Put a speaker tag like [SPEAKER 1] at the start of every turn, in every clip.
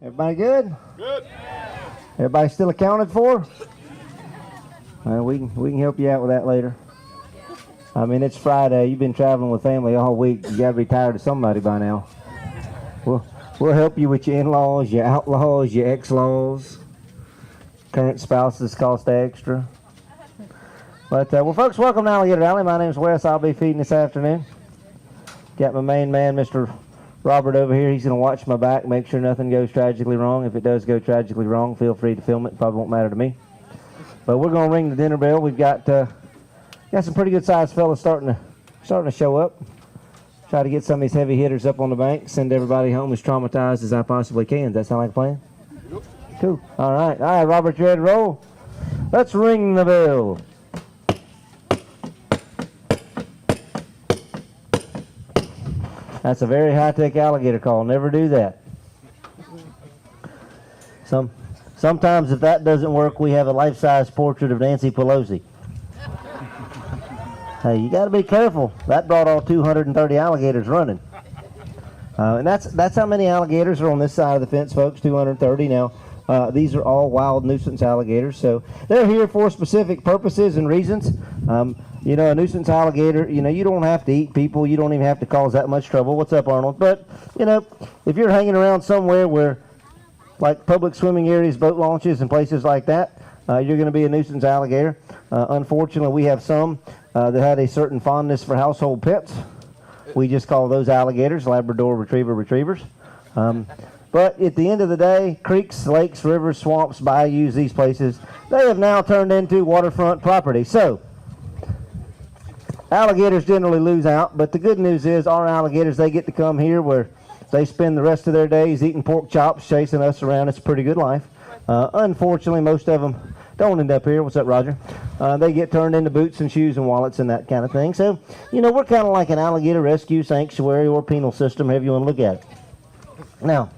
[SPEAKER 1] Everybody good?
[SPEAKER 2] Good.
[SPEAKER 1] Everybody still accounted for? We can help you out with that later. I mean, it's Friday. You've been traveling with family all week. You got to be tired of somebody by now. We'll help you with your in-laws, your outlaws, your ex-laws. Current spouses cost extra. But, well, folks, welcome to Alligator Alley. My name's Wes. I'll be feeding this afternoon. Got my main man, Mr. Robert, over here. He's going to watch my back, make sure nothing goes tragically wrong. If it does go tragically wrong, feel free to film it. Probably won't matter to me. But we're going to ring the dinner bell. We've got some pretty good-sized fellas starting to show up. Try to get some of these heavy hitters up on the bank. Send everybody home as traumatized as I possibly can. Does that sound like a plan?
[SPEAKER 2] Yep.
[SPEAKER 1] Cool. All right, Robert, you ready to roll? Let's ring the bell. That's a very high-tech alligator call. Never do that. Sometimes if that doesn't work, we have a life-size portrait of Nancy Pelosi. Hey, you got to be careful. That brought all 230 alligators running. And that's how many alligators are on this side of the fence, folks, 230. Now, these are all wild nuisance alligators, so they're here for specific purposes and reasons. You know, a nuisance alligator, you know, you don't have to eat people. You don't even have to cause that much trouble. What's up, Arnold? But, you know, if you're hanging around somewhere where, like public swimming areas, boat launches, and places like that, you're going to be a nuisance alligator. Unfortunately, we have some that had a certain fondness for household pets. We just call those alligators, Labrador retrievers. But at the end of the day, creeks, lakes, rivers, swamps, bayous, these places, they have now turned into waterfront property. So, alligators generally lose out, but the good news is our alligators, they get to come here where they spend the rest of their days eating pork chops, chasing us around. It's a pretty good life. Unfortunately, most of them don't end up here. What's up, Roger? They get turned into boots and shoes and wallets and that kind of thing. So, you know, we're kind of like an alligator rescue sanctuary or penal system, however you want to look at it. Now,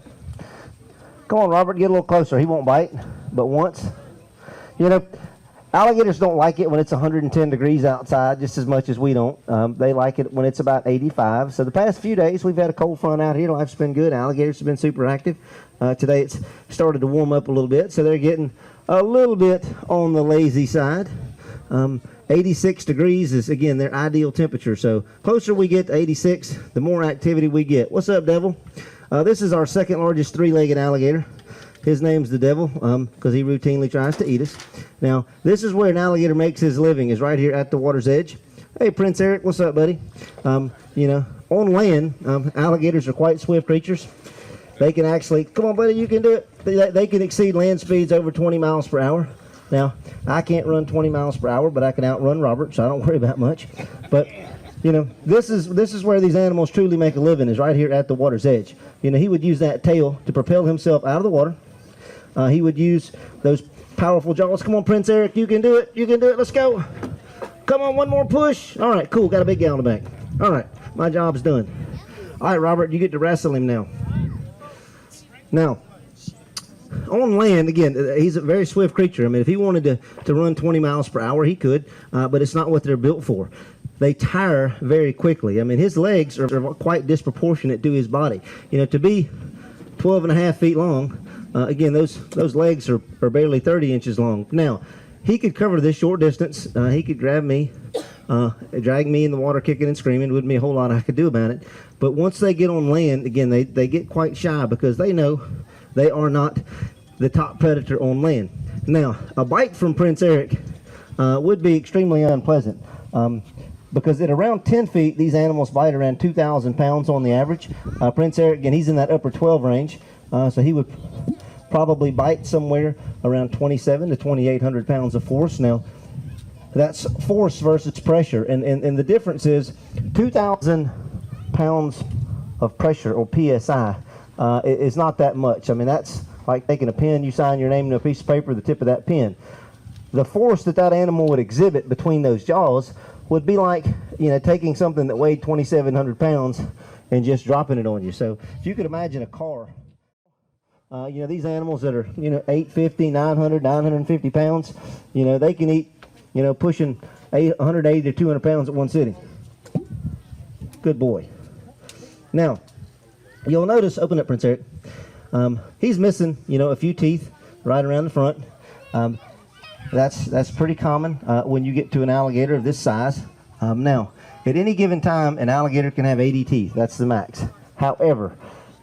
[SPEAKER 1] come on, Robert, get a little closer. He won't bite, but once. You know, alligators don't like it when it's 110 degrees outside just as much as we don't. They like it when it's about 85. So the past few days, we've had a cold front out here. Life's been good. Alligators have been super active. Today it's started to warm up a little bit, so they're getting a little bit on the lazy side. 86 degrees is, again, their ideal temperature. So closer we get to 86, the more activity we get. What's up, Devil? This is our second largest three-legged alligator. His name's the Devil because he routinely tries to eat us. Now, this is where an alligator makes his living, is right here at the water's edge. Hey, Prince Eric, what's up, buddy? You know, on land, alligators are quite swift creatures. They can actually, come on, buddy, you can do it. They can exceed land speeds over 20 miles per hour. Now, I can't run 20 miles per hour, but I can outrun Robert, so I don't worry about much. But, you know, this is where these animals truly make a living, is right here at the water's edge. You know, he would use that tail to propel himself out of the water. He would use those powerful jaws. Come on, Prince Eric, you can do it. You can do it. Let's go. Come on, one more push. All right, cool. Got a big guy on the back. All right, my job's done. All right, Robert, you get to wrestle him now. Now, on land, again, he's a very swift creature. I mean, if he wanted to run 20 miles per hour, he could, but it's not what they're built for. They tire very quickly. I mean, his legs are quite disproportionate to his body. You know, to be 12 and a half feet long, again, those legs are barely 30 inches long. Now, he could cover this short distance. He could grab me, drag me in the water kicking and screaming. Wouldn't be a whole lot I could do about it. But once they get on land, again, they get quite shy because they know they are not the top predator on land. Now, a bite from Prince Eric would be extremely unpleasant because at around 10 feet, these animals bite around 2,000 pounds on the average. Prince Eric, again, he's in that upper 12 range, so he would probably bite somewhere around 27 to 2,800 pounds of force. Now, That's force versus pressure, and the difference is 2,000 pounds of pressure, or PSI, is not that much. I mean, that's like taking a pen, you sign your name to a piece of paper, the tip of that pen. The force that that animal would exhibit between those jaws would be like, taking something that weighed 2,700 pounds and just dropping it on you. So if you could imagine a car, these animals that are, 850, 900, 950 pounds, they can eat, pushing 180 to 200 pounds at one sitting. Good boy. Now, you'll notice, open up, Prince Eric, he's missing, a few teeth right around the front. That's pretty common when you get to an alligator of this size. Now, at any given time, an alligator can have 80 teeth. That's the max. However,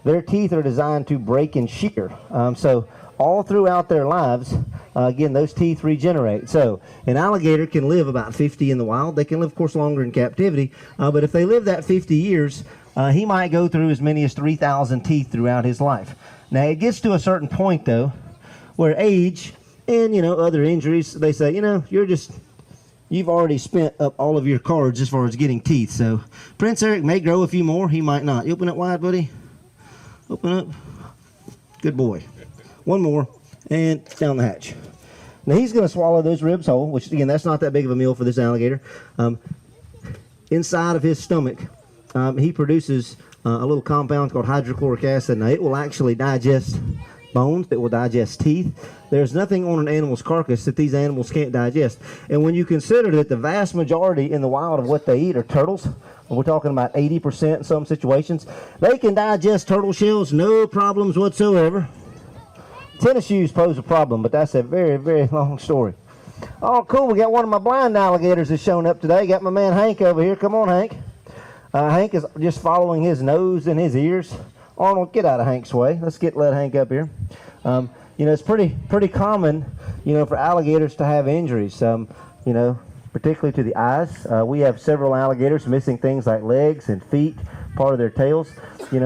[SPEAKER 1] their teeth are designed to break and shear. So all throughout their lives, again, those teeth regenerate. So an alligator can live about 50 in the wild. They can live, of course, longer in captivity. But if they live that 50 years, he might go through as many as 3,000 teeth throughout his life. Now, it gets to a certain point, though, where age and, other injuries, they say, you've already spent up all of your cards as far as getting teeth. So Prince Eric may grow a few more. He might not. You open it wide, buddy. Open up. Good boy. One more. And down the hatch. Now he's going to swallow those ribs whole, which, again, that's not that big of a meal for this alligator. Inside of his stomach, he produces a little compound called hydrochloric acid. Now, it will actually digest bones. It will digest teeth. There's nothing on an animal's carcass that these animals can't digest. And when you consider that the vast majority in the wild of what they eat are turtles, we're talking about 80% in some situations, they can digest turtle shells, no problems whatsoever. Tennis shoes pose a problem, but that's a very, very long story. Oh, cool. We got one of my blind alligators that's shown up today. Got my man Hank over here. Come on, Hank. Hank is just following his nose and his ears. Arnold, get out of Hank's way. Let Hank up here. It's pretty common, for alligators to have injuries. Particularly to the eyes. We have several alligators missing things like legs and feet, part of their tails.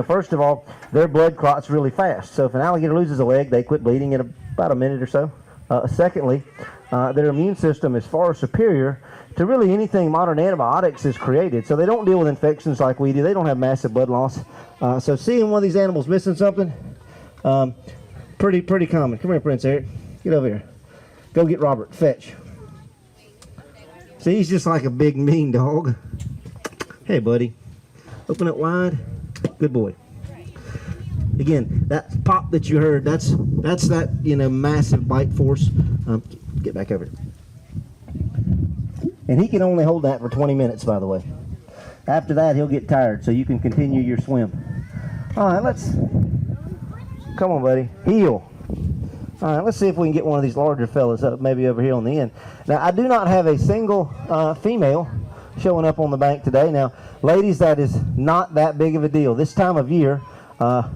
[SPEAKER 1] First of all, their blood clots really fast. So if an alligator loses a leg, they quit bleeding in about a minute or so. Secondly, their immune system is far superior to really anything modern antibiotics has created. So they don't deal with infections like we do. They don't have massive blood loss. So seeing one of these animals missing something, pretty common. Come here, Prince Eric. Get over here. Go get Robert. Fetch. See, he's just like a big mean dog. Hey, buddy. Open it wide. Good boy. Again, that pop that you heard, that's that, massive bite force. Get back over here. And he can only hold that for 20 minutes, by the way. After that, he'll get tired, so you can continue your swim. All right, come on, buddy. Heel. All right, let's see if we can get one of these larger fellas up, maybe over here on the end. Now, I do not have a single female showing up on the bank today. Now, ladies, that is not that big of a deal. This time of year,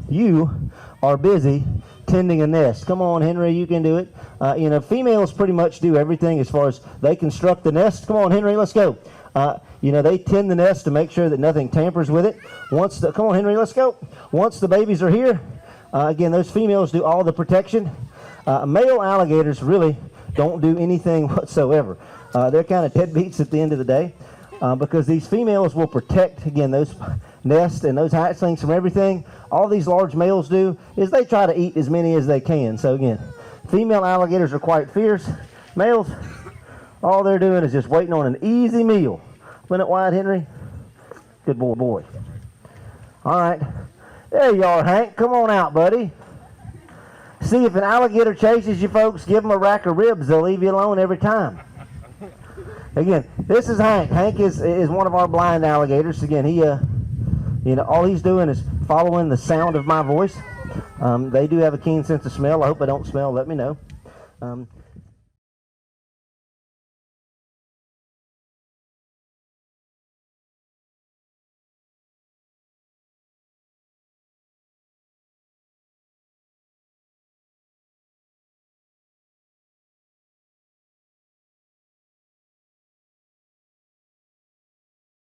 [SPEAKER 1] you are busy tending a nest. Come on, Henry, you can do it. Females pretty much do everything as far as they construct the nest. Come on, Henry, let's go. They tend the nest to make sure that nothing tampers with it. Come on, Henry, let's go. Once the babies are here, again, those females do all the protection. Male alligators really don't do anything whatsoever. They're kind of deadbeats at the end of the day because these females will protect, again, those nests and those hatchlings from everything. All these large males do is they try to eat as many as they can. So again, female alligators are quite fierce. Males, all they're doing is just waiting on an easy meal. Open it wide, Henry. Good boy. All right. There you are, Hank. Come on out, buddy. See, if an alligator chases you folks, give them a rack of ribs. They'll leave you alone every time. Again, this is Hank. Hank is one of our blind alligators. Again, he, all he's doing is following the sound of my voice. They do have a keen sense of smell. I hope I don't smell. Let me know.